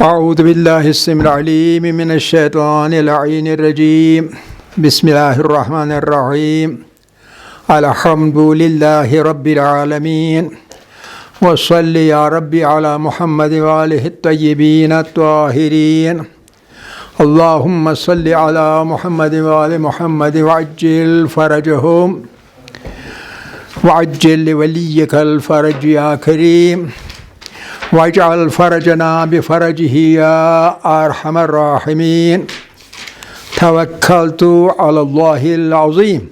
اعوذ باللہ السمیع العلیم من الشیطان اللعین الرجیم بسم اللہ الرحمن الرحیم الحمد للہ رب العالمین وصلی یا ربی علی محمد وآلہ الطیبین الطاہرین اللہم صلی علی محمد وآل محمد وعجل فرجہم وعجل لولیک الفرج یا کریم واجعل فرجنا بفرجه يا أرحم الراحمين توكلت على الله العظيم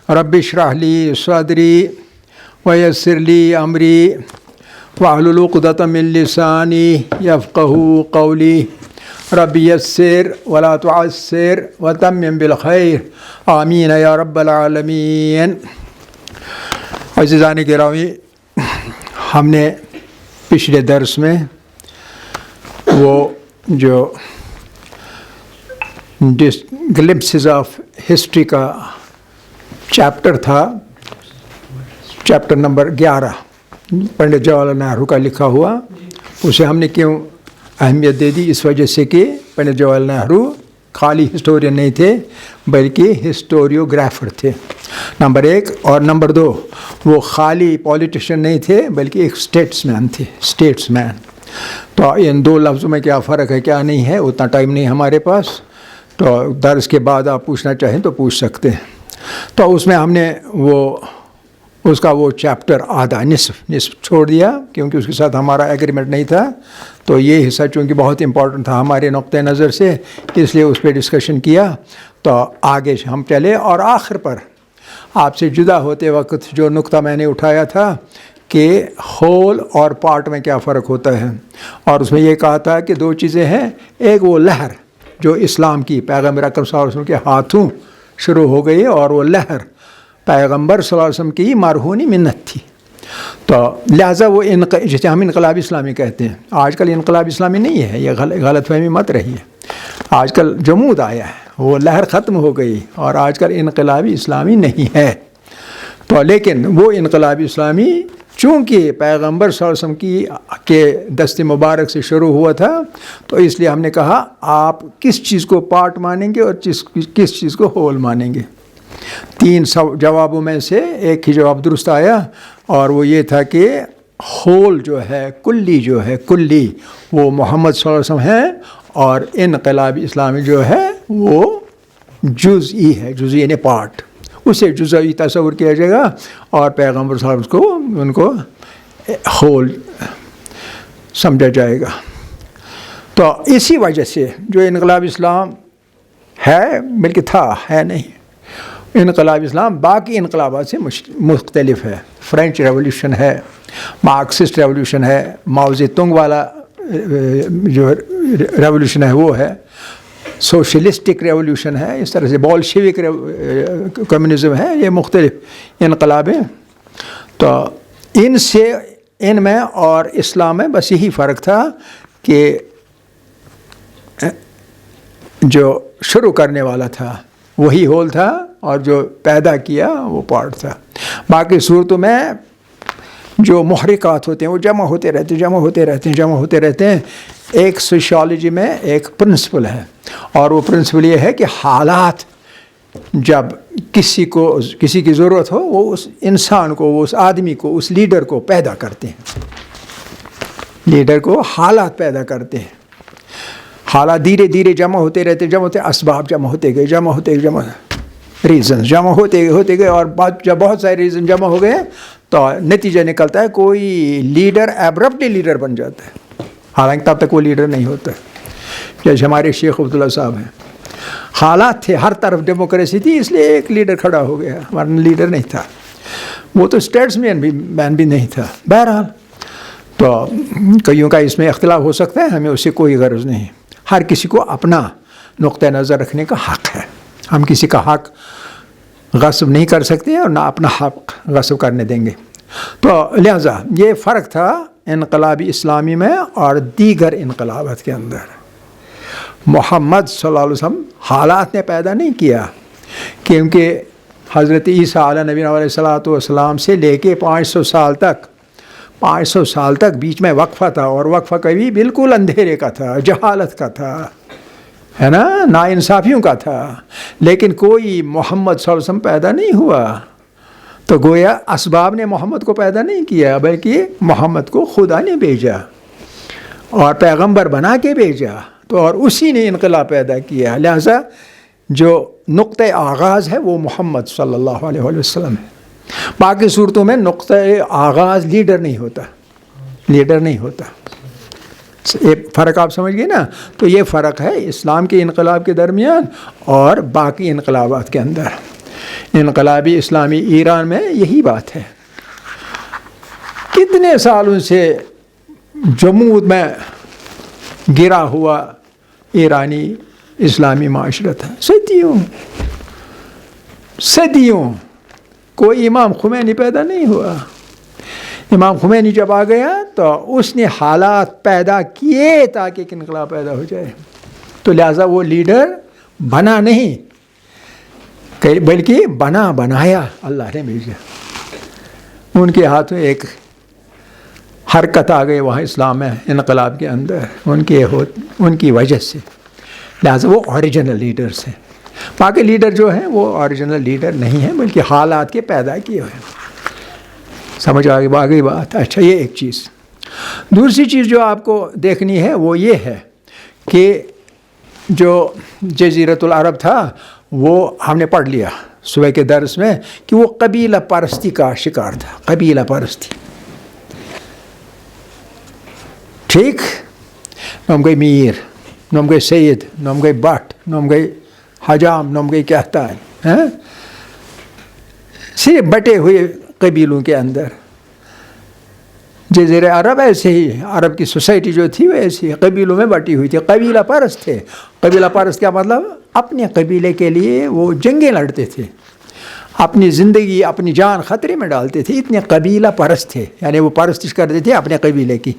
رب اشرح لي صدري ويسر لي أمري واحلل عقدة من لساني يفقهوا قولي رب يسر ولا تعسر وتمم بالخير آمين يا رب العالمين. عزیزان گرامی، ہم نے پچھلے درس میں وہ جو گلمپسز آف ہسٹری کا چیپٹر تھا، چیپٹر نمبر 11 پنڈت جواہر لال نہرو کا لکھا ہوا، اسے ہم نے کیوں اہمیت دے دی؟ اس وجہ سے کہ پنڈت جواہر لال نہرو خالی ہسٹورین نہیں تھے بلکہ ہسٹوریوگرافر تھے، نمبر 1، اور نمبر 2 وہ خالی پولیٹیشین نہیں تھے بلکہ ایک اسٹیٹس مین تھے، اسٹیٹس مین. تو ان دو لفظوں میں کیا فرق ہے کیا نہیں ہے، اتنا ٹائم نہیں ہمارے پاس، تو درس کے بعد آپ پوچھنا چاہیں تو پوچھ سکتے ہیں. تو اس میں ہم نے اس کا وہ چیپٹر آدھا نصف چھوڑ دیا کیونکہ اس کے ساتھ ہمارا ایگریمنٹ نہیں تھا. تو یہ حصہ چونکہ بہت امپورٹنٹ تھا ہمارے نقطۂ نظر سے، اس لیے اس پہ ڈسکشن کیا. تو آگے ہم چلے اور آخر پر آپ سے جدا ہوتے وقت جو نقطہ میں نے اٹھایا تھا کہ ہول اور پارٹ میں کیا فرق ہوتا ہے، اور اس میں یہ کہا تھا کہ دو چیزیں ہیں. ایک وہ لہر جو اسلام کی پیغمبر اکرم صلی اللہ علیہ وسلم کے ہاتھوں شروع ہو گئی، اور وہ لہر پیغمبر صلی اللہ علیہ وسلم کی مرہونی منت تھی. تو لہٰذا وہ جسے ہم انقلاب اسلامی کہتے ہیں. آج کل انقلاب اسلامی نہیں ہے، یہ غلط فہمی مت رہی ہے. آج کل جمود آیا ہے، وہ لہر ختم ہو گئی اور آج کل انقلابی اسلامی نہیں ہے. تو لیکن وہ انقلابی اسلامی چونکہ پیغمبر صلی اللہ علیہ وسلم کے دست مبارک سے شروع ہوا تھا، تو اس لیے ہم نے کہا آپ کس چیز کو پارٹ مانیں گے اور کس چیز کو ہول مانیں گے. 3 جوابوں میں سے ایک ہی جواب درست آیا، اور وہ یہ تھا کہ ہول جو ہے، کلی وہ محمد صلی اللہ علیہ وسلم ہے، اور انقلابی اسلامی جو ہے وہ جزئی ہے، جزئی یعنی پارٹ، اسے جزئی تصور کیا جائے گا اور پیغمبر صلی اللہ علیہ وسلم کو ان کو ہول سمجھا جائے گا. تو اسی وجہ سے جو انقلاب اسلام ہے، بلکہ تھا، ہے نہیں، انقلاب اسلام باقی انقلابات سے مختلف ہے. فرینچ ریولیوشن ہے، مارکسسٹ ریولیوشن ہے، ماؤ زے تونگ والا جو ریولیوشن ہے وہ ہے، سوشلسٹک ریولیوشن ہے، اس طرح سے بولشوک کمیونزم ہے. یہ مختلف انقلاب ہیں. تو ان میں اور اسلام میں بس یہی فرق تھا کہ جو شروع کرنے والا تھا وہی ہول تھا اور جو پیدا کیا وہ پارٹ تھا. باقی صورتوں میں جو محرکات ہوتے ہیں وہ جمع ہوتے رہتے ہیں. ایک سوشیالوجی میں ایک پرنسپل ہے، اور وہ پرنسپل یہ ہے کہ حالات جب کسی کی ضرورت ہو، وہ اس انسان کو، وہ اس آدمی کو، اس لیڈر کو پیدا کرتے ہیں. لیڈر کو حالات پیدا کرتے ہیں. حالات دھیرے دھیرے جمع ہوتے رہتے، اسباب جمع ہوتے گئے، ریزنز جمع ہوتے گئے، اور جب بہت سارے ریزن جمع ہو گئے تو نتیجہ نکلتا ہے کوئی لیڈر ایبرپٹلی لیڈر بن جاتا ہے، حالانکہ تب تک وہ لیڈر نہیں ہوتا. جیسے ہمارے شیخ عبداللہ صاحب ہیں، حالات تھے، ہر طرف ڈیموکریسی تھی، اس لیے ایک لیڈر کھڑا ہو گیا، ہمارا لیڈر نہیں تھا. وہ تو اسٹیٹس مین بھی نہیں تھا. بہرحال تو کئیوں کا اس میں اختلاف ہو سکتا ہے، ہمیں اس سے کوئی غرض نہیں. ہر کسی کو اپنا نقطۂ نظر رکھنے کا حق ہے. ہم کسی کا حق غصب نہیں کر سکتے اور نہ اپنا حق غصب کرنے دیں گے. تو لہٰذا یہ فرق تھا انقلابی اسلامی میں اور دیگر انقلابات کے اندر. محمد صلی اللہ علیہ وسلم حالات نے پیدا نہیں کیا، کیونکہ حضرت عیسیٰ علیہ نبی علیہ الصلوۃ والسلام سے لے کے 500 سال تک 500 سال تک بیچ میں وقفہ تھا، اور وقفہ کبھی بالکل اندھیرے کا تھا، جہالت کا تھا، ہے نا، ناانصافیوں کا تھا، لیکن کوئی محمد صلی اللہ علیہ وسلم پیدا نہیں ہوا. تو گویا اسباب نے محمد کو پیدا نہیں کیا، بلکہ محمد کو خدا نے بھیجا اور پیغمبر بنا کے بھیجا، تو اور اسی نے انقلاب پیدا کیا. لہذا جو نقطۂ آغاز ہے وہ محمد صلی اللہ علیہ وسلم ہے. باقی صورتوں میں نقطۂ آغاز لیڈر نہیں ہوتا، لیڈر نہیں ہوتا. ایک فرق آپ سمجھ گئے نا؟ تو یہ فرق ہے اسلام کے انقلاب کے درمیان اور باقی انقلابات کے اندر. انقلابی اسلامی ایران میں یہی بات ہے. کتنے سالوں سے جمود میں گرا ہوا ایرانی اسلامی معاشرت ہے، صدیوں. کوئی امام خمینی پیدا نہیں ہوا. امام خمینی جب آ گیا تو اس نے حالات پیدا کیے تاکہ ایک انقلاب پیدا ہو جائے. تو لہٰذا وہ لیڈر بنا نہیں بلکہ بنایا اللہ نے بھیجا. ان کے ہاتھوں ایک حرکت آ گئی وہاں اسلام میں انقلاب کے اندر ان کی وجہ سے. لہٰذا وہ اوریجنل لیڈرز ہیں. باقی لیڈر جو ہیں وہ اوریجنل لیڈر نہیں ہیں بلکہ حالات کے پیدا کیے ہوئے. سمجھ آ گئی باقی بات؟ اچھا، یہ ایک چیز. دوسری چیز جو آپ کو دیکھنی ہے وہ یہ ہے کہ جو جزیرۃ العرب تھا وہ ہم نے پڑھ لیا صبح کے درس میں کہ وہ قبیلہ پرستی کا شکار تھا. قبیلہ پرستی، ٹھیک. نام گئی میر، نام گئی سید، نام گئی بٹ، نام گئی حجام، نام گئی کہتا ہے، صرف بٹے ہوئے قبیلوں کے اندر. جزیرہ عرب ایسے ہی، عرب کی سوسائٹی جو تھی وہ ایسی قبیلوں میں بٹی ہوئی تھی. قبیلہ پرست تھے. قبیلہ پرست کیا مطلب؟ اپنے قبیلے کے لیے وہ جنگیں لڑتے تھے، اپنی زندگی اپنی جان خطرے میں ڈالتے تھے. اتنے قبیلہ پرست تھے، یعنی وہ پرستش کرتے تھے اپنے قبیلے کی.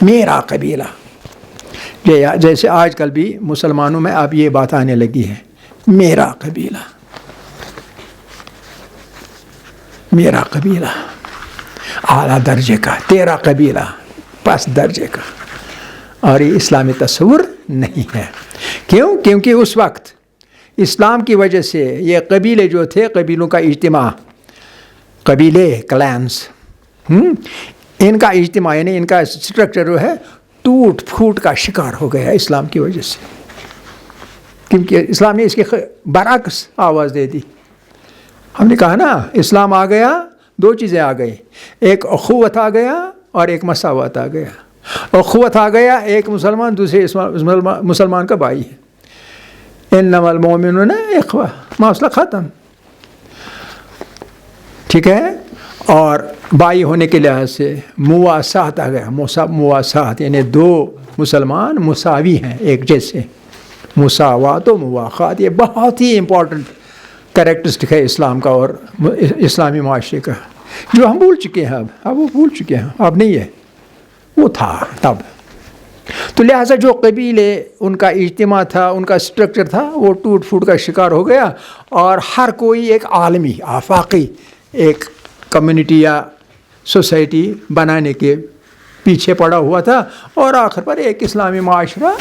میرا قبیلہ، جیسے آج کل بھی مسلمانوں میں اب یہ بات آنے لگی ہے، میرا قبیلہ، میرا قبیلہ اعلیٰ درجے کا، تیرا قبیلہ پس درجے کا. اور یہ اسلامی تصور نہیں ہے. کیوں؟ کیونکہ اس وقت اسلام کی وجہ سے یہ قبیلے جو تھے، قبیلوں کا اجتماع، قبیلے کلینس، ان کا اجتماع یعنی ان کا اسٹرکچر جو ہے ٹوٹ پھوٹ کا شکار ہو گیا اسلام کی وجہ سے. کیونکہ اسلام نے اس کے برعکس آواز دے دی. ہم نے کہا نا اسلام آ گیا، دو چیزیں آ گئی، ایک اخوت آ گیا اور ایک مساوات آ گیا. اخوت آ گیا، ایک مسلمان دوسرے مسلمان کا بھائی ہے. انما المؤمنون اخوہ، مسئلہ ختم. ٹھیک ہے. اور بھائی ہونے کے لحاظ سے مواسات آ گیا. مواسات یعنی دو مسلمان مساوی ہیں، ایک جیسے. مساوات و مواخات یہ بہت ہی امپورٹنٹ کریکٹرسٹک ہے اسلام کا اور اسلامی معاشرے کا، جو ہم بھول چکے ہیں. اب وہ بھول چکے ہیں، اب نہیں ہے، وہ تھا تب. تو لہٰذا جو قبیلے ان کا اجتماع تھا، ان کا اسٹرکچر تھا، وہ ٹوٹ پھوٹ کا شکار ہو گیا، اور ہر کوئی ایک عالمی آفاقی ایک کمیونٹی یا سوسائٹی بنانے کے پیچھے پڑا ہوا تھا، اور آخر پر ایک اسلامی معاشرہ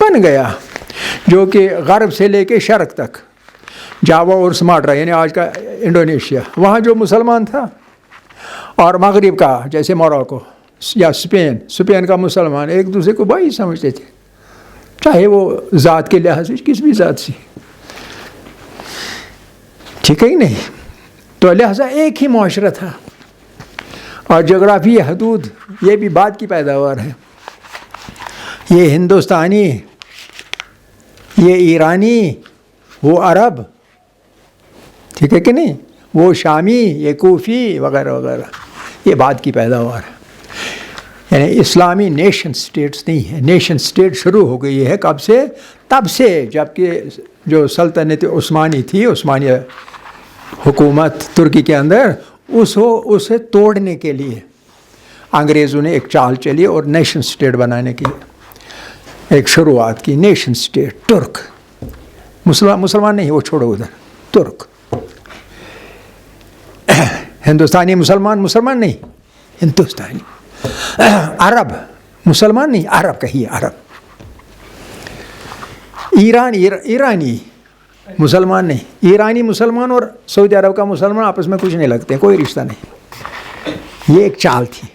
بن گیا جو کہ غرب سے لے کے شرق تک، جاوا اور سماٹرا یعنی آج کا انڈونیشیا، وہاں جو مسلمان تھا، اور مغرب کا جیسے موراکو یا اسپین کا مسلمان ایک دوسرے کو بھائی سمجھتے تھے، چاہے وہ ذات کے لحاظ سے کس بھی ذات سے. ٹھیک ہے ہی نہیں؟ تو لہٰذا ایک ہی معاشرہ تھا. اور جغرافی حدود یہ بھی بات کی پیداوار ہے. یہ ہندوستانی، یہ ایرانی، وہ عرب، ٹھیک ہے کہ نہیں، وہ شامی، یہ کوفی وغیرہ وغیرہ، یہ بات کی پیداوار ہے. یعنی اسلامی نیشن سٹیٹس نہیں ہے. نیشن سٹیٹ شروع ہو گئی ہے کب سے؟ تب سے جب کہ جو سلطنت عثمانی تھی، عثمانیہ حکومت ترکی کے اندر، اسے توڑنے کے لیے انگریزوں نے ایک چال چلی اور نیشن سٹیٹ بنانے کی ایک شروعات کی. نیشن سٹیٹ ترک، مسلمان نہیں، وہ چھوڑو ادھر، ترک. ہندوستانی مسلمان نہیں، ہندوستانی، عرب، مسلمان نہیں، عرب کہیے، عرب، ایرانی مسلمان نہیں، ایرانی مسلمان اور سعودی عرب کا مسلمان آپس میں کچھ نہیں لگتے، کوئی رشتہ نہیں. یہ ایک چال تھی،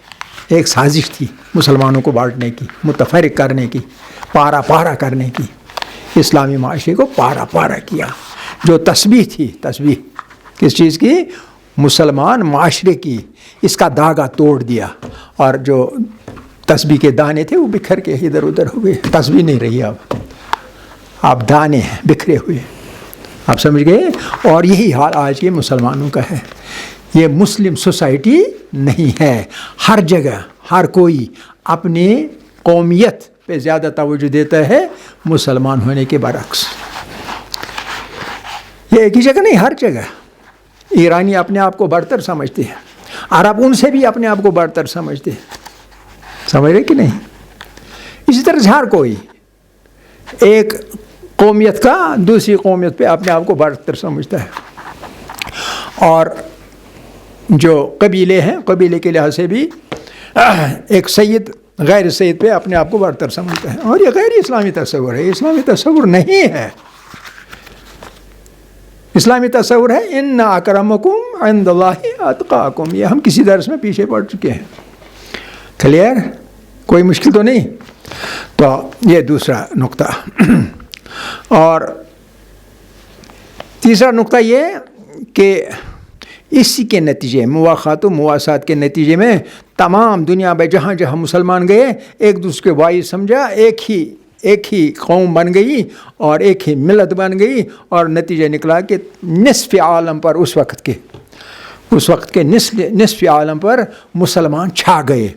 ایک سازش تھی مسلمانوں کو بانٹنے کی، متفرق کرنے کی، پارا پارا کرنے کی. اسلامی معاشرے کو پارا پارا کیا. جو تسبیح تھی، تسبیح کس چیز کی؟ مسلمان معاشرے کی، اس کا دھاگا توڑ دیا، اور جو تسبیح کے دانے تھے وہ بکھر کے ادھر ادھر ہوئے. تسبیح نہیں رہی اب دانے ہیں بکھرے ہوئے. آپ سمجھ گئے؟ اور یہی حال آج کے مسلمانوں کا ہے. یہ مسلم سوسائٹی نہیں ہے. ہر جگہ ہر کوئی اپنی قومیت پہ زیادہ توجہ دیتا ہے مسلمان ہونے کے برعکس. یہ ایک ہی جگہ نہیں، ہر جگہ. ایرانی اپنے آپ کو برتر سمجھتے ہیں، عرب ان سے بھی اپنے آپ کو برتر سمجھتے ہیں. سمجھ رہے کہ نہیں؟ اسی طرح سے ہر کوئی ایک قومیت کا دوسری قومیت پہ اپنے آپ کو برتر سمجھتا ہے. اور جو قبیلے ہیں، قبیلے کے لحاظ سے بھی ایک سید غیر سید پہ اپنے آپ کو برتر سمجھتا ہے. اور یہ غیر اسلامی تصور ہے، اسلامی تصور نہیں ہے. اسلامی تصور ہے ان اکرمکم عند اللہ اتقاکم. یہ ہم کسی درس میں پیچھے پڑ چکے ہیں. کلیئر؟ کوئی مشکل تو نہیں؟ تو یہ دوسرا نقطہ. اور تیسرا نقطہ یہ کہ اسی کے نتیجے، مواخات و مواسات کے نتیجے میں تمام دنیا میں جہاں جہاں مسلمان گئے ایک دوسرے کے بھائی سمجھا، ایک ہی قوم بن گئی اور ایک ہی ملت بن گئی. اور نتیجہ نکلا کہ نصف عالم پر اس وقت کے نصف عالم پر مسلمان چھا گئے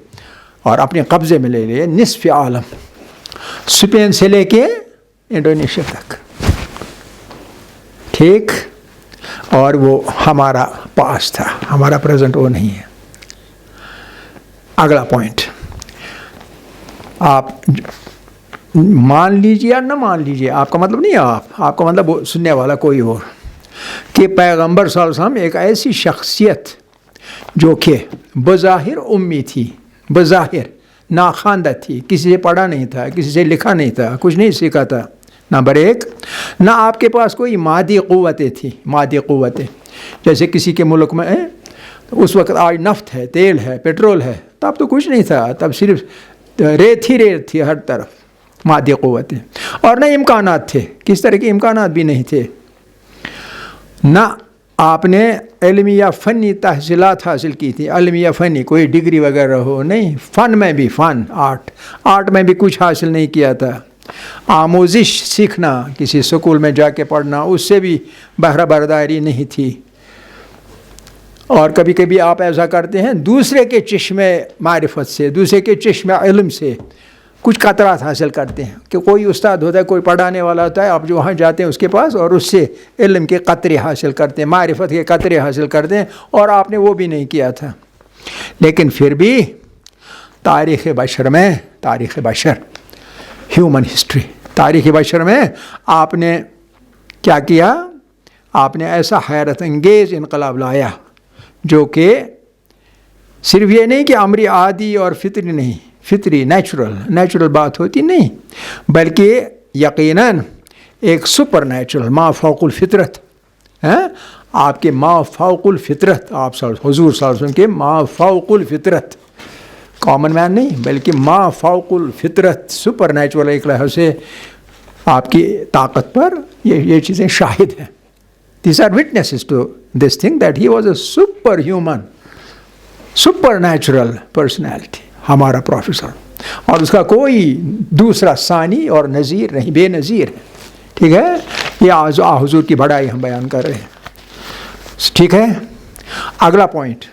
اور اپنے قبضے میں لے لیے نصف عالم، اسپین سے لے کے انڈونیشیا تک. ٹھیک؟ اور وہ ہمارا پاس تھا، ہمارا پریزنٹ وہ نہیں ہے. اگلا پوائنٹ، آپ مان لیجیے یا نہ مان لیجیے، آپ کا مطلب نہیں، آپ کا مطلب سننے والا کوئی اور، کہ پیغمبر صلی اللہ علیہ وسلم ایک ایسی شخصیت جو کہ بظاہر امی تھی، بظاہر ناخواندہ تھی، کسی سے پڑھا نہیں تھا، کسی سے لکھا نہیں تھا، کچھ نہیں سیکھا تھا. نمبر ایک، نہ آپ کے پاس کوئی مادی قوتیں تھیں. مادی قوتیں جیسے کسی کے ملک میں اس وقت آج نفت ہے، تیل ہے، پیٹرول ہے، تب تو کچھ نہیں تھا، تب صرف ریت ہی ریت تھی ہر طرف. مادی قوتیں. اور نہ امکانات تھے، کس طرح کے امکانات بھی نہیں تھے. نہ آپ نے علمی یا فنی تحصیلات حاصل کی تھی. علمی یا فنی کوئی ڈگری وغیرہ ہو نہیں. فن میں بھی، فن آرٹ میں بھی کچھ حاصل نہیں کیا تھا. آموزش سیکھنا، کسی سکول میں جا کے پڑھنا، اس سے بھی بہرہ برداری نہیں تھی. اور کبھی کبھی آپ ایسا کرتے ہیں دوسرے کے چشمے معرفت سے، دوسرے کے چشمے علم سے کچھ قطرات حاصل کرتے ہیں. کہ کوئی استاد ہوتا ہے، کوئی پڑھانے والا ہوتا ہے، آپ جو وہاں جاتے ہیں اس کے پاس اور اس سے علم کے قطرے حاصل کرتے ہیں، معرفت کے قطرے حاصل کرتے ہیں، اور آپ نے وہ بھی نہیں کیا تھا. لیکن پھر بھی تاریخ بشر ہیومن ہسٹری، تاریخ بشر میں آپ نے کیا کیا؟ آپ نے ایسا حیرت انگیز انقلاب لایا جو کہ صرف یہ نہیں کہ امری عادی اور فطری نہیں، فطری نیچرل بات ہوتی نہیں، بلکہ یقیناً ایک سپر نیچرل، ما فوق الفطرت. آپ کے ما فوق الفطرت، آپ حضور صلی اللہ علیہ وسلم کے ما فوق الفطرت، کامن مین نہیں بلکہ ما فوق الفطرت، سپر نیچرل ایک لحاظ سے آپ کی طاقت پر یہ چیزیں شاہد ہیں. These are witnesses to this thing that he was a superhuman, supernatural personality ہمارا پروفیسر، اور اس کا کوئی دوسرا ثانی اور نظیر نہیں، بے نظیر ہے. ٹھیک ہے؟ یہ حضور کی بڑائی ہم بیان کر رہے ہیں. ٹھیک ہے؟ اگلا پوائنٹ،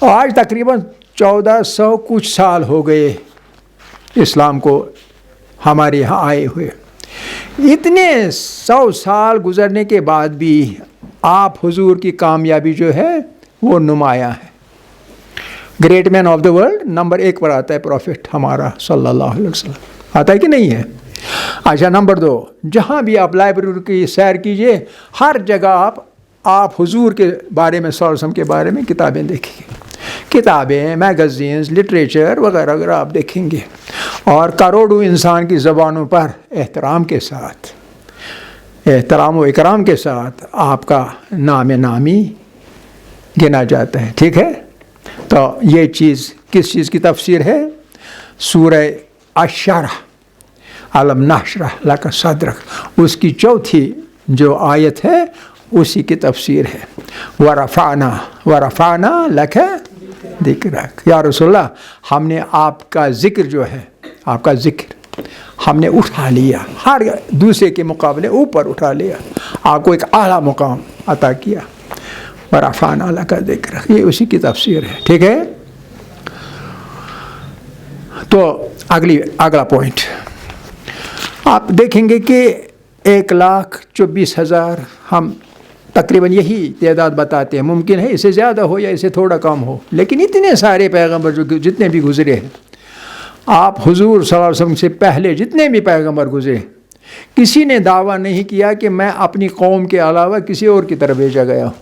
آج تقریباً 1400 کچھ سال ہو گئے اسلام کو ہمارے یہاں آئے ہوئے. اتنے 100 سال گزرنے کے بعد بھی آپ حضور کی کامیابی جو ہے وہ نمایاں ہے. Great man of the world number 1 پر آتا ہے پروفٹ ہمارا صلی اللہ علیہ وسلم. آتا ہے کہ نہیں ہے؟ اچھا، نمبر 2، جہاں بھی آپ لائبریری کی سیر کیجئے، ہر جگہ آپ حضور کے بارے میں، صلی اللہ علیہ وسلم کے بارے میں کتابیں دیکھیں. کتابیں، میگزینز، لٹریچر وغیرہ وغیرہ آپ دیکھیں گے، اور کروڑوں انسان کی زبانوں پر احترام کے ساتھ، احترام و اکرام کے ساتھ آپ کا نام نامی گنا جاتا ہے. ٹھیک ہے، تو یہ چیز کس چیز کی تفسیر ہے؟ سورہ الشرح، الم نشرح لک صدرک، اس کی چوتھی جو آیت ہے اسی کی تفسیر ہے. ورفعنا لک ذکرک، یا رسول اللہ ہم نے آپ کا ذکر جو ہے، آپ کا ذکر ہم نے اٹھا لیا، ہر دوسرے کے مقابلے اوپر اٹھا لیا، آپ کو ایک اعلیٰ مقام عطا کیا. ورفعنا لک ذکرک، یہ اسی کی تفسیر ہے. ٹھیک ہے، تو اگلا پوائنٹ آپ دیکھیں گے کہ 1,24,000 ہم تقریباً یہی تعداد بتاتے ہیں. ممکن ہے اسے زیادہ ہو یا اسے تھوڑا کم ہو، لیکن اتنے سارے پیغمبر جو جتنے بھی گزرے ہیں، آپ حضور صلی اللہ علیہ وسلم سے پہلے جتنے بھی پیغمبر گزرے، کسی نے دعویٰ نہیں کیا کہ میں اپنی قوم کے علاوہ کسی اور کی طرف بھیجا گیا ہوں،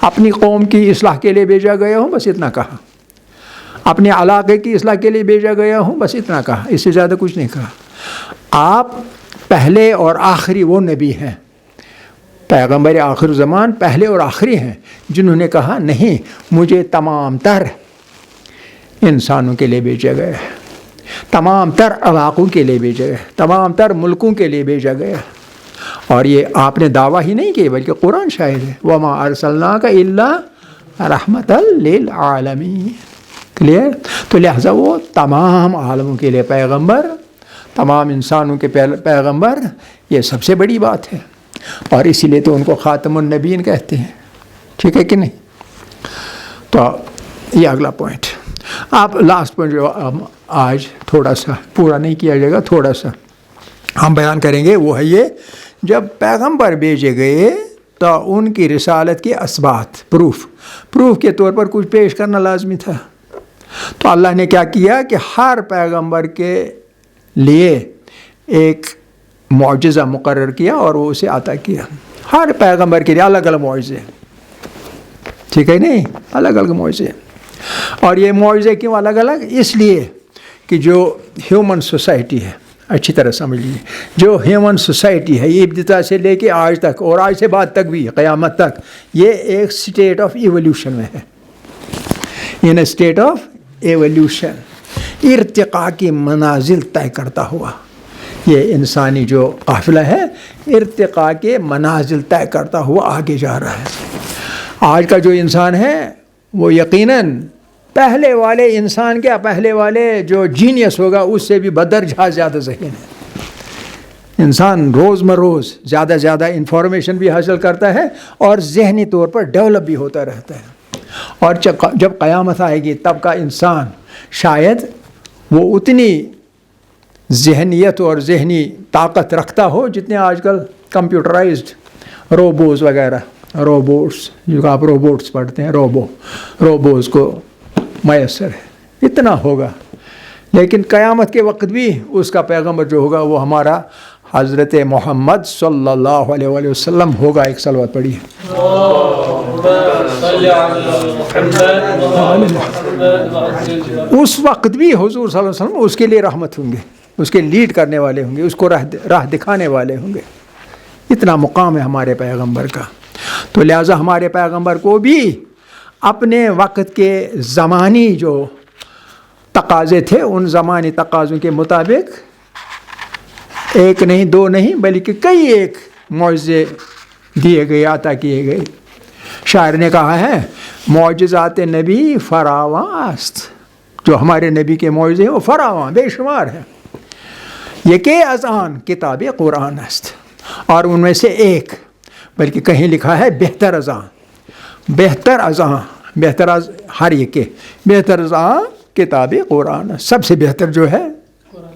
اپنی قوم کی اصلاح کے لیے بھیجا گیا ہوں، بس اتنا کہا. اپنے علاقے کی اصلاح کے لیے بھیجا گیا ہوں، بس اتنا کہا، اس سے زیادہ کچھ نہیں کہا. آپ پہلے اور آخری وہ نبی ہیں، پیغمبر آخر زمان پہلے اور آخری ہیں جنہوں نے کہا نہیں، مجھے تمام تر انسانوں کے لیے بھیجا گیا ہے، تمام تر علاقوں کے لیے بھیجا گیا، تمام تر ملکوں کے لیے بھیجا گیا. اور یہ آپ نے دعویٰ ہی نہیں کیا بلکہ قرآن شاہد ہے، وَمَا أَرْسَلْنَاكَ إِلَّا رَحْمَةً لِلْعَالَمِينَ. کلیئر؟ تو لہذا وہ تمام عالموں کے لیے پیغمبر، تمام انسانوں کے پیغمبر، یہ سب سے بڑی بات ہے، اور اسی لیے تو ان کو خاتم النبیین کہتے ہیں. ٹھیک ہے کہ نہیں؟ تو یہ اگلا پوائنٹ. آپ لاسٹ پوائنٹ جو آج تھوڑا سا پورا نہیں کیا جائے گا، تھوڑا سا ہم بیان کریں گے، وہ ہے یہ: جب پیغمبر بھیجے گئے تو ان کی رسالت کے اثبات، پروف کے طور پر کچھ پیش کرنا لازمی تھا. تو اللہ نے کیا کیا کہ ہر پیغمبر کے لیے ایک معجزہ مقرر کیا اور وہ اسے عطا کیا. ہر پیغمبر کے لیے الگ الگ معجزے. ٹھیک ہے نہیں؟ الگ الگ معجزے. اور یہ معجزے کیوں الگ الگ؟ اس لیے کہ جو ہیومن سوسائٹی ہے، اچھی طرح سمجھ لیجیے، جو ہیومن سوسائٹی ہے، یہ ابتدا سے لے کے آج تک اور آج سے بعد تک بھی قیامت تک، یہ ایک اسٹیٹ آف ایولیوشن میں ہے. ان اسٹیٹ آف ایولیوشن، ارتقاء کی منازل طے کرتا ہوا یہ انسانی جو قافلہ ہے، ارتقاء کے منازل طے کرتا ہوا آگے جا رہا ہے. آج کا جو انسان ہے وہ یقیناً پہلے والے انسان کے، پہلے والے جو جینیس ہوگا اس سے بھی بدرجہ زیادہ ذہین ہے. انسان روز مروز زیادہ انفارمیشن بھی حاصل کرتا ہے اور ذہنی طور پر ڈیولپ بھی ہوتا رہتا ہے. اور جب قیامت آئے گی تب کا انسان شاید وہ اتنی ذہنیت اور ذہنی طاقت رکھتا ہو جتنے آج کل کمپیوٹرائزڈ روبوز وغیرہ، روبوٹس جو آپ روبوٹس پڑھتے ہیں، روبوز کو میسر ہے، اتنا ہوگا. لیکن قیامت کے وقت بھی اس کا پیغمبر جو ہوگا وہ ہمارا حضرت محمد صلی اللہ علیہ وآلہ وسلم ہوگا. ایک صلوات پڑھیے. اس وقت بھی حضور صلی اللہ علیہ وسلم اس کے لیے رحمت ہوں گے، اس کے لیڈ کرنے والے ہوں گے، اس کو راہ دکھانے والے ہوں گے. اتنا مقام ہے ہمارے پیغمبر کا. تو لہٰذا ہمارے پیغمبر کو بھی اپنے وقت کے زمانی جو تقاضے تھے، ان زمانی تقاضوں کے مطابق ایک نہیں، دو نہیں، بلکہ کئی ایک معجزے دیے گئے، عطا کیے گئے. شاعر نے کہا ہے معجزات نبی فراواں است، جو ہمارے نبی کے معجزے ہیں وہ فراواں بے شمار ہیں. یہ کہ ازان کتاب قرآن است، اور ان میں سے ایک، بلکہ کہیں لکھا ہے بہتر ازاں، بہتر ازاں، بہتر از ہر یہ کہ بہتر ازاں کتاب قرآن، سب سے بہتر جو ہے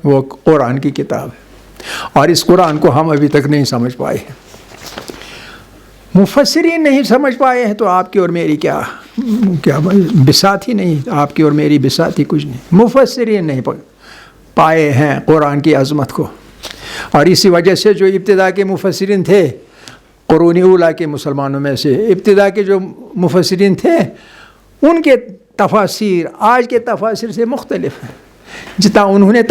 وہ قرآن کی کتاب ہے. اور اس قرآن کو ہم ابھی تک نہیں سمجھ پائے ہیں، مفسرین نہیں سمجھ پائے ہیں. تو آپ کی اور میری کیا بساط ہی نہیں، آپ کی اور میری بساط ہی کچھ نہیں. مفسرین نہیں پائے ہیں قرآن کی عظمت کو. اور اسی وجہ سے جو ابتدا کے مفسرین تھے، قرون اولیٰ کے مسلمانوں میں سے ابتدا کے جو مفسرین تھے، ان کے تفاسیر آج کے تفاسیر سے مختلف ہیں. جتنا انہوں نے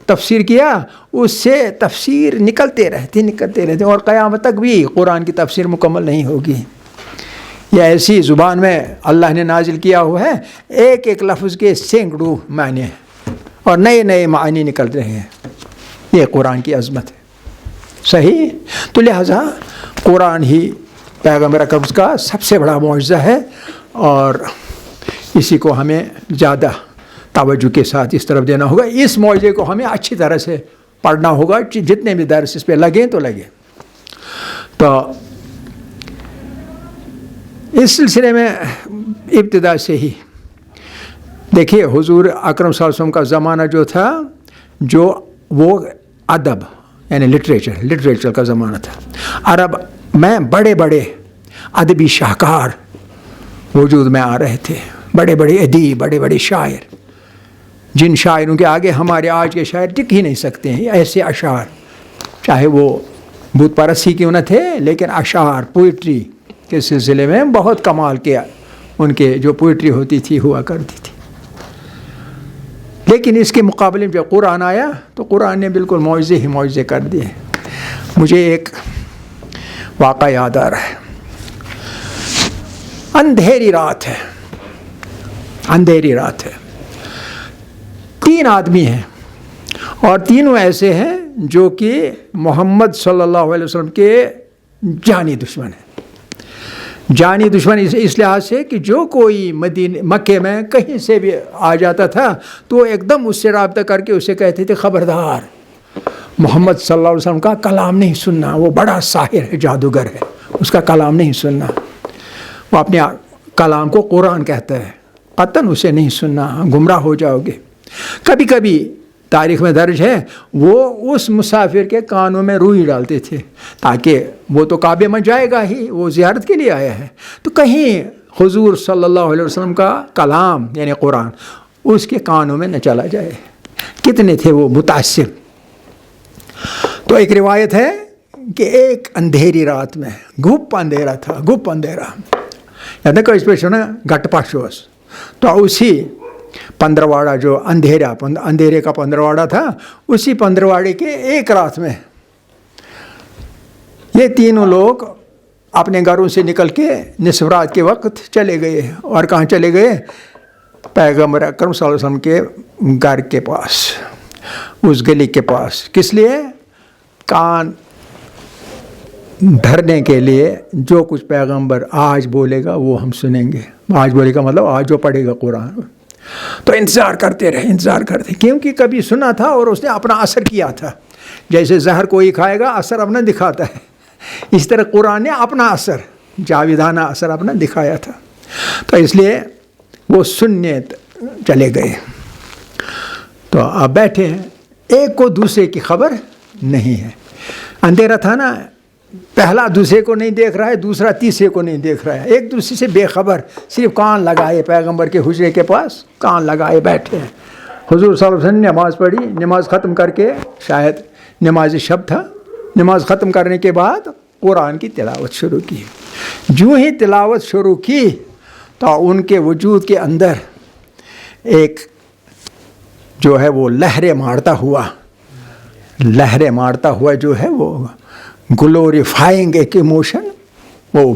تفسیر کیا اس سے تفسیر نکلتے رہتے اور قیامت تک بھی قرآن کی تفسیر مکمل نہیں ہوگی. یہ ایسی زبان میں اللہ نے نازل کیا ہوا ہے، ایک ایک لفظ کے سینکڑوں معنی ہیں اور نئے نئے معنی نکل رہے ہیں. یہ قرآن کی عظمت ہے. صحیح. تو لہٰذا قرآن ہی پیغمبر اکرم کا سب سے بڑا معجزہ ہے اور اسی کو ہمیں زیادہ توجہ کے ساتھ اس طرف دینا ہوگا. اس معجزے کو ہمیں اچھی طرح سے پڑھنا ہوگا، جتنے بھی درس اس پہ لگیں تو لگیں. تو اس سلسلے میں ابتدا سے ہی دیکھیے حضور اکرم صلی اللہ علیہ وسلم کا زمانہ جو تھا، جو وہ ادب یعنی لٹریچر کا زمانہ تھا. عرب میں بڑے بڑے ادبی شاہکار وجود میں آ رہے تھے، بڑے بڑے ادیب، بڑے بڑے شاعر، جن شاعروں کے آگے ہمارے آج کے شاعر ٹک ہی نہیں سکتے ہیں. ایسے اشعار، چاہے وہ بت پرستی کیوں نہ تھے، لیکن اشعار پوئٹری کے سلسلے میں بہت کمال کیا. ان کے جو پوئٹری ہوتی تھی ہوا کرتی تھی. لیکن اس کے مقابلے میں جب قرآن آیا تو قرآن نے بالکل معجزے ہی معجزے کر دیے. مجھے ایک واقعہ یاد آ رہا ہے. اندھیری رات ہے، 3 آدمی ہیں اور تینوں ایسے ہیں جو کہ محمد صلی اللہ علیہ وسلم کے جانی دشمن ہیں. جانی دشمن اس لحاظ سے کہ جو کوئی مکے میں کہیں سے بھی آ جاتا تھا تو ایک دم اس سے رابطہ کر کے اسے کہتے تھے خبردار محمد صلی اللہ علیہ وسلم کا کلام نہیں سننا، وہ بڑا ساحر ہے، جادوگر ہے، اس کا کلام نہیں سننا. وہ اپنے کلام کو قرآن کہتا ہے، قطعاً اسے نہیں سننا، گمراہ ہو جاؤ گے. کبھی کبھی تاریخ میں درج ہے وہ اس مسافر کے کانوں میں روئی ڈالتے تھے تاکہ وہ تو کعبے میں جائے گا ہی، وہ زیارت کے لیے آیا ہے، تو کہیں حضور صلی اللہ علیہ وسلم کا کلام یعنی قرآن اس کے کانوں میں نہ چلا جائے. کتنے تھے وہ متاثر. تو ایک روایت ہے کہ ایک اندھیری رات میں گھپ اندھیرا تھا، یاد ہے اس پہ سنا گٹ پاشوس. تو اسی پندرواڑا جو اندھیرے کا پندرواڑا تھا، اسی پندرواڑے کے ایک رات میں یہ تینوں لوگ اپنے گھروں سے نکل کے نصف رات کے وقت چلے گئے. اور کہاں چلے گئے؟ پیغمبر اکرم صلی اللہ علیہ وسلم کے گھر کے پاس، اس گلی کے پاس. کس لیے؟ کان دھرنے کے لیے. جو کچھ پیغمبر آج بولے گا وہ ہم سنیں گے. آج بولے گا مطلب آج جو پڑھے گا قرآن. تو انتظار کرتے رہے کیونکہ کبھی سنا تھا اور اس نے اپنا اثر کیا تھا. جیسے زہر کوئی کھائے گا اثر اپنا دکھاتا ہے، اس طرح قرآن نے اپنا اثر، جاویدانہ اثر اپنا دکھایا تھا. تو اس لیے وہ سننے چلے گئے. تو اب بیٹھے ہیں، ایک کو دوسرے کی خبر نہیں ہے. اندھیرا تھا نا، پہلا دوسرے کو نہیں دیکھ رہا ہے، دوسرا تیسرے کو نہیں دیکھ رہا ہے، ایک دوسرے سے بے خبر، صرف کان لگائے پیغمبر کے حجرے کے پاس کان لگائے بیٹھے ہیں. حضور صلی اللہ علیہ وسلم نے نماز پڑھی. نماز ختم کر کے، شاید نماز شب تھا، نماز ختم کرنے کے بعد قرآن کی تلاوت شروع کی. جو ہی تلاوت شروع کی تو ان کے وجود کے اندر ایک جو ہے وہ لہریں مارتا ہوا جو ہے وہ گلوریفائنگ ایک ایموشن وہ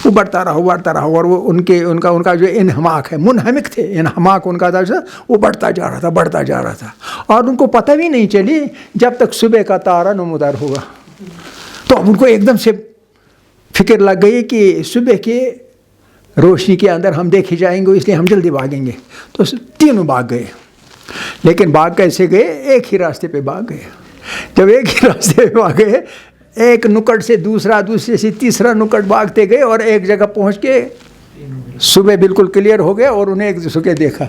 ابھرتا رہا اور وہ ان کا جو انہماک ہے، منہمک تھے، انہماک ان کا تھا، وہ بڑھتا جا رہا تھا اور ان کو پتہ بھی نہیں چلی جب تک صبح کا تارا نمودار ہوا. تو اب ان کو ایک دم سے فکر لگ گئی کہ صبح کے روشنی کے اندر ہم دیکھے جائیں گے، اس لیے ہم جلدی بھاگیں گے. تو تینوں بھاگ گئے. لیکن بھاگ کیسے گئے؟ ایک ہی راستے پہ بھاگ گئے. جب ایک ہی راستے پہ بھاگے، ایک نکڑ سے دوسرے سے تیسرا نکڑ بھاگتے گئے اور ایک جگہ پہنچ کے صبح بالکل کلیئر ہو گیا اور انہیں ایک دوسرے کے دیکھا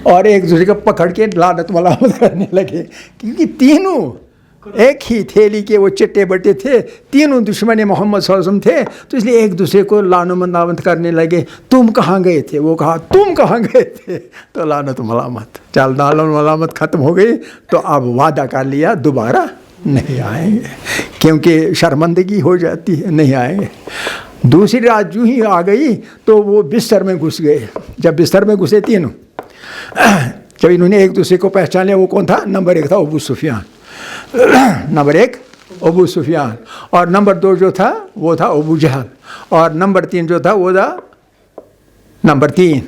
اور ایک دوسرے کو پکڑ کے لعنت ملامت کرنے لگے. کیونکہ تینوں ایک ہی تھیلی کے وہ چٹے بٹے تھے، تینوں دشمن محمد صلی اللہ علیہ وسلم تھے. تو اس لیے ایک دوسرے کو لعنت ملامت کرنے لگے. تم کہاں گئے تھے؟ وہ کہا تم کہاں گئے تھے؟ تو لعنت ملامت، چل لعنت ملامت ختم ہو گئی. تو اب وعدہ کر لیا دوبارہ نہیں آئیں گے، کیونکہ شرمندگی ہو جاتی ہے، نہیں آئیں گے. دوسری رات جو ہی آ گئی تو وہ بستر میں گھس گئے. جب بستر میں گھسے تینوں، جب انہوں نے ایک دوسرے کو پہچان لیا، وہ کون تھا؟ نمبر 1 تھا ابو سفیان، نمبر 1 ابو سفیان، اور نمبر 2 جو تھا وہ تھا ابو جہل، اور نمبر 3 جو تھا وہ تھا نمبر 3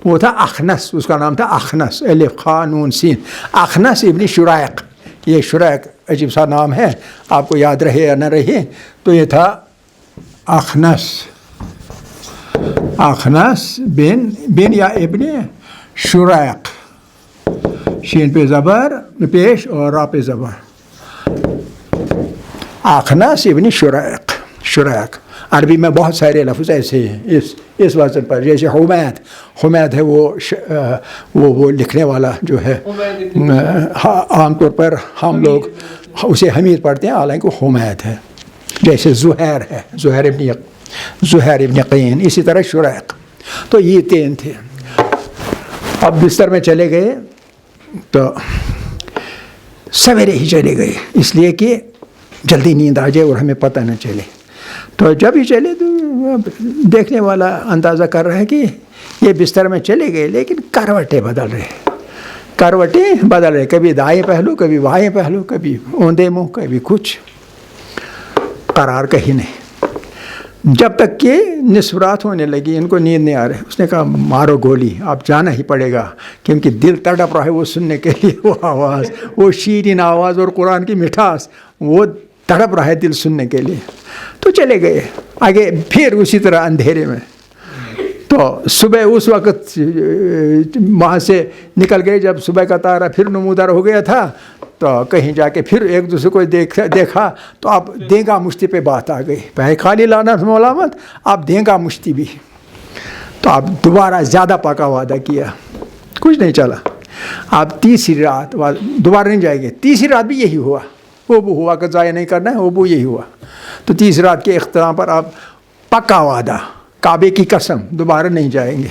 وہ تھا اخنس. اس کا نام تھا اخنس، الف خا نون سین، اخنس ابن شرائق. یہ شرائق عجیب سا نام ہے، آپ کو یاد رہے یا نہ رہے. تو یہ تھا اخنس بن یا ابن شرائق، شین پہ زبر پیش اور را پہ زبر. اخنس ابن شرائق. عربی میں بہت سارے لفظ ایسے ہیں اس وزن پر، جیسے حمید ہے وہ لکھنے والا جو ہے، عام طور پر ہم لوگ اسے حمید پڑھتے ہیں، حالانکہ وہ حمید ہے. جیسے زہیر ہے، زہیر ابن قین، اسی طرح شرائق. تو یہ 3 تھے. اب بستر میں چلے گئے تو سویرے ہی چلے گئے، اس لیے کہ جلدی نیند آ جائے اور ہمیں پتہ نہ چلے. تو جب ہی چلے تو دیکھنے والا اندازہ کر رہا ہے کہ یہ بستر میں چلے گئے، لیکن کروٹیں بدل رہے، کبھی دائیں پہلو، کبھی بائیں پہلو، کبھی اوندے منہ، کبھی کچھ، قرار کہیں نہیں. جب تک کہ نصف رات ہونے لگی، ان کو نیند نہیں آ رہی. اس نے کہا مارو گولی، آپ جانا ہی پڑے گا، کیونکہ دل تڑپ رہا ہے وہ سننے کے لیے، وہ آواز، وہ شیرین آواز اور قرآن کی مٹھاس، وہ تڑپ رہا ہے دل سننے کے لیے. تو چلے گئے آگے، پھر اسی طرح اندھیرے میں. تو صبح اس وقت وہاں سے نکل گئے جب صبح کا تارا پھر نمودار ہو گیا تھا. تو کہیں جا کے پھر ایک دوسرے کو دیکھا تو اب دینگا مشتی پہ بات آ گئی. پہلے خالی لعنت ملامت، اب دینگا مشتی بھی. تو اب دوبارہ زیادہ پکا وعدہ کیا، کچھ نہیں چلا. اب تیسری رات دوبارہ نہیں جائیں گے. تیسری رات بھی یہی ہوا، وہ ہوا کہ ضائع نہیں کرنا ہے، وہ یہی ہوا. تو تیسری رات کے اختتام پر اب پکا وعدہ، کعبے کی قسم، دوبارہ نہیں جائیں گے.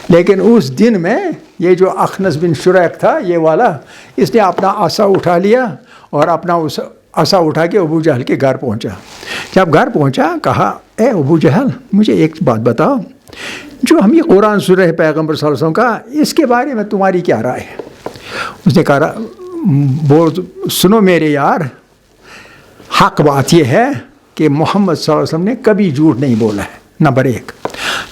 لیکن اس دن میں یہ جو اخنس بن شرائق تھا یہ والا، اس نے اپنا عصا اٹھا لیا اور اپنا اس عصا اٹھا کے ابو جہل کے گھر پہنچا. جب گھر پہنچا کہا اے ابو جہل مجھے ایک بات بتاؤ، جو ہم یہ قرآن سن رہے پیغمبر صلی اللہ علیہ وسلم کا، اس کے بارے میں تمہاری کیا رائے ہے؟ اس نے کہا سنو میرے یار، حق بات یہ ہے کہ محمد صلی اللہ علیہ وسلم نے کبھی جھوٹ نہیں بولا ہے، نمبر 1.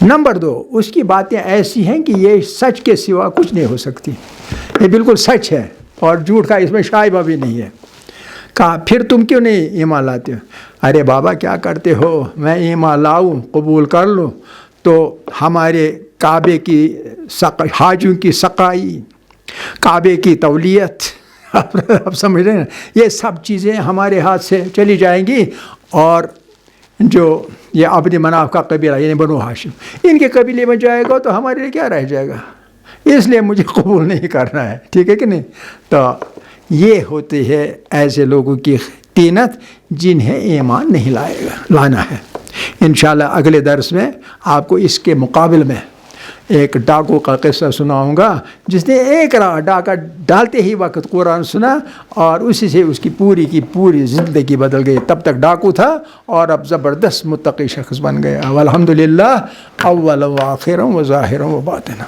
نمبر 2، اس کی باتیں ایسی ہیں کہ یہ سچ کے سوا کچھ نہیں ہو سکتی، یہ بالکل سچ ہے اور جھوٹ کا اس میں شائبہ بھی نہیں ہے. کہا پھر تم کیوں نہیں ایمان لاتے ہو؟ ارے بابا کیا کرتے ہو، میں ایمان لاؤں قبول کر لوں تو ہمارے کعبے کی حاجیوں کی سقائی، کعبے کی تولیت، آپ سمجھ رہے ہیں، یہ سب چیزیں ہمارے ہاتھ سے چلی جائیں گی. اور جو یہ عبد مناف کا قبیلہ یعنی بنو ہاشم، ان کے قبیلے میں جائے گا تو ہمارے لیے کیا رہ جائے گا، اس لیے مجھے قبول نہیں کرنا ہے. ٹھیک ہے کہ نہیں؟ تو یہ ہوتی ہے ایسے لوگوں کی طینت جنہیں ایمان نہیں لانا ہے. انشاءاللہ اگلے درس میں آپ کو اس کے مقابل میں ایک ڈاکو کا قصہ سناؤں گا، جس نے ایک ڈاکہ ڈالتے ہی وقت قرآن سنا اور اسی سے اس کی پوری زندگی بدل گئی. تب تک ڈاکو تھا اور اب زبردست متقی شخص بن گیا. والحمدللہ اولا و آخرا و ظاہرا و باطنا.